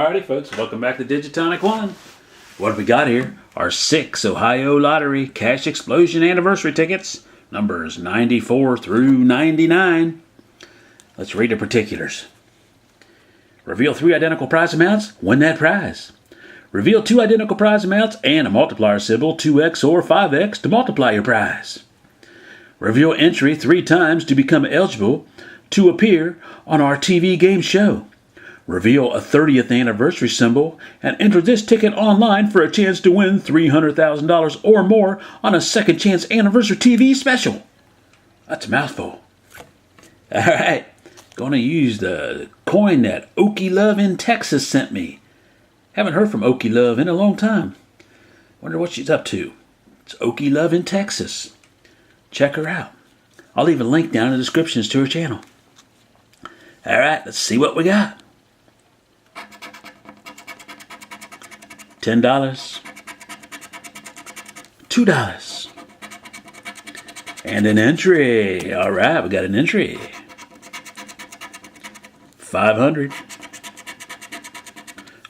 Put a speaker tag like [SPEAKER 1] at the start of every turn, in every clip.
[SPEAKER 1] Alrighty, folks, welcome back to Digitonic One. What have we got here? Our 6 Ohio Lottery Cash Explosion Anniversary tickets, numbers 94 through 99. Let's read the particulars. Reveal 3 identical prize amounts, win that prize. Reveal 2 identical prize amounts and a multiplier symbol, 2x or 5x, to multiply your prize. Reveal entry 3 times to become eligible to appear on our TV game show. Reveal a 30th anniversary symbol and enter this ticket online for a chance to win $300,000 or more on a second chance anniversary TV special. That's a mouthful. Alright, gonna use the coin that Okie Love in Texas sent me. Haven't heard from Okie Love in a long time. Wonder what she's up to. It's Okie Love in Texas. Check her out. I'll leave a link down in the descriptions to her channel. Alright, let's see what we got. $10, $2, and an entry. All right, we got an entry. 500,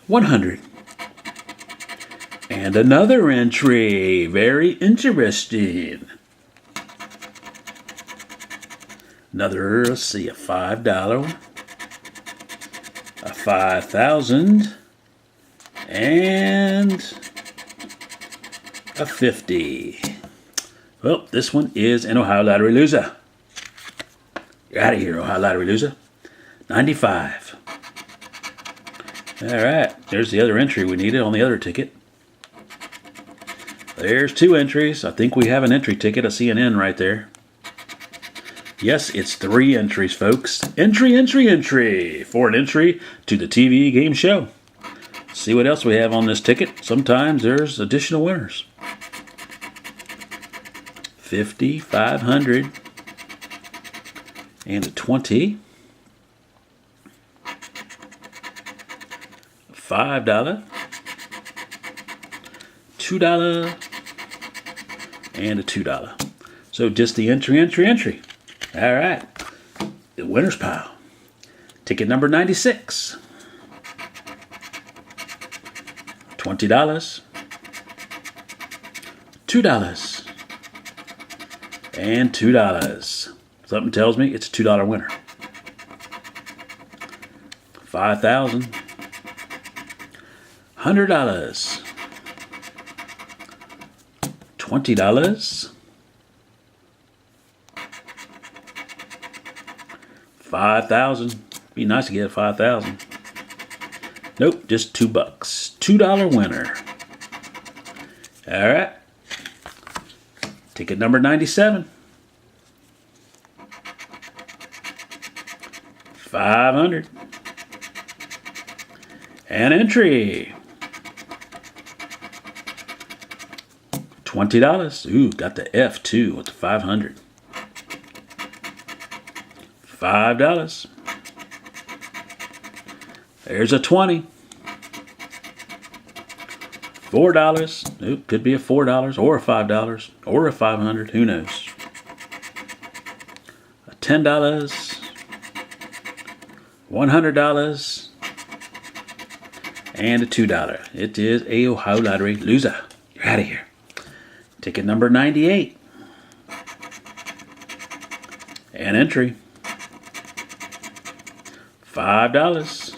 [SPEAKER 1] 100, and another entry. Very interesting. Another, let's see, a $5, a 5,000. And a 50. Well, this one is an Ohio Lottery loser. You're out of here, Ohio Lottery loser. 95. All right, there's the other entry we needed on the other ticket. There's 2 entries. I think we have an entry ticket. I see an N right there. Yes, it's 3 entries, folks. Entry, entry, entry for an entry to the TV game show. See what else we have on this ticket. Sometimes there's additional winners. 50, 500, and a 20. $5, $2, and a $2. So just the entry. All right. The winner's pile. Ticket number 96. $20, $2, and $2. Something tells me it's a $2 winner. 5,000, $100, $20, 5,000. Be nice to get 5,000. Nope, just $2. $2 winner. All right. Ticket number 97. 500. An entry. $20. Ooh, got the F too with the 500. $5. There's a 20. $4. Oop, could be a $4 or a $5 or a 500. Who knows? $10. $100. And a $2. It is a Ohio Lottery loser. You're out of here. Ticket number 98. An entry. $5.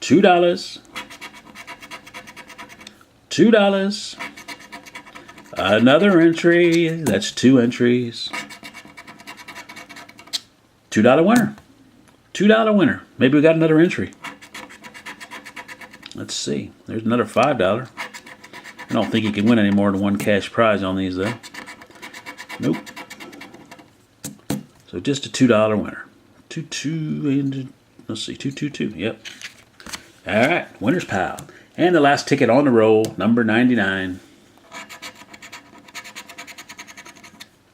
[SPEAKER 1] $2. $2. Another entry. That's 2 entries. $2 winner. $2 winner. Maybe we got another entry. Let's see. There's another $5. I don't think you can win any more than 1 cash prize on these though. Nope. So just a $2 winner. 2 and let's see, 222. Yep. All right, winner's pile. And the last ticket on the roll, number 99.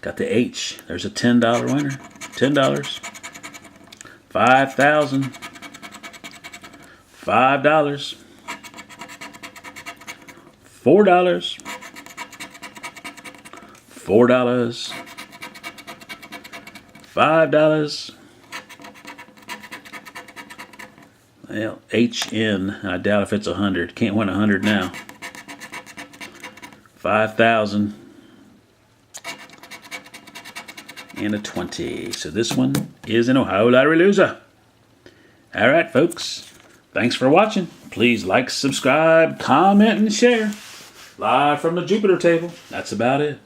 [SPEAKER 1] Got the H. There's a $10 winner. $10. 5,000. $5. $4. $4. $5. Well, HN. I doubt if it's 100. Can't win 100 now. 5,000. And a 20. So this one is an Ohio Lottery loser. All right, folks. Thanks for watching. Please like, subscribe, comment, and share. Live from the Jupiter table. That's about it.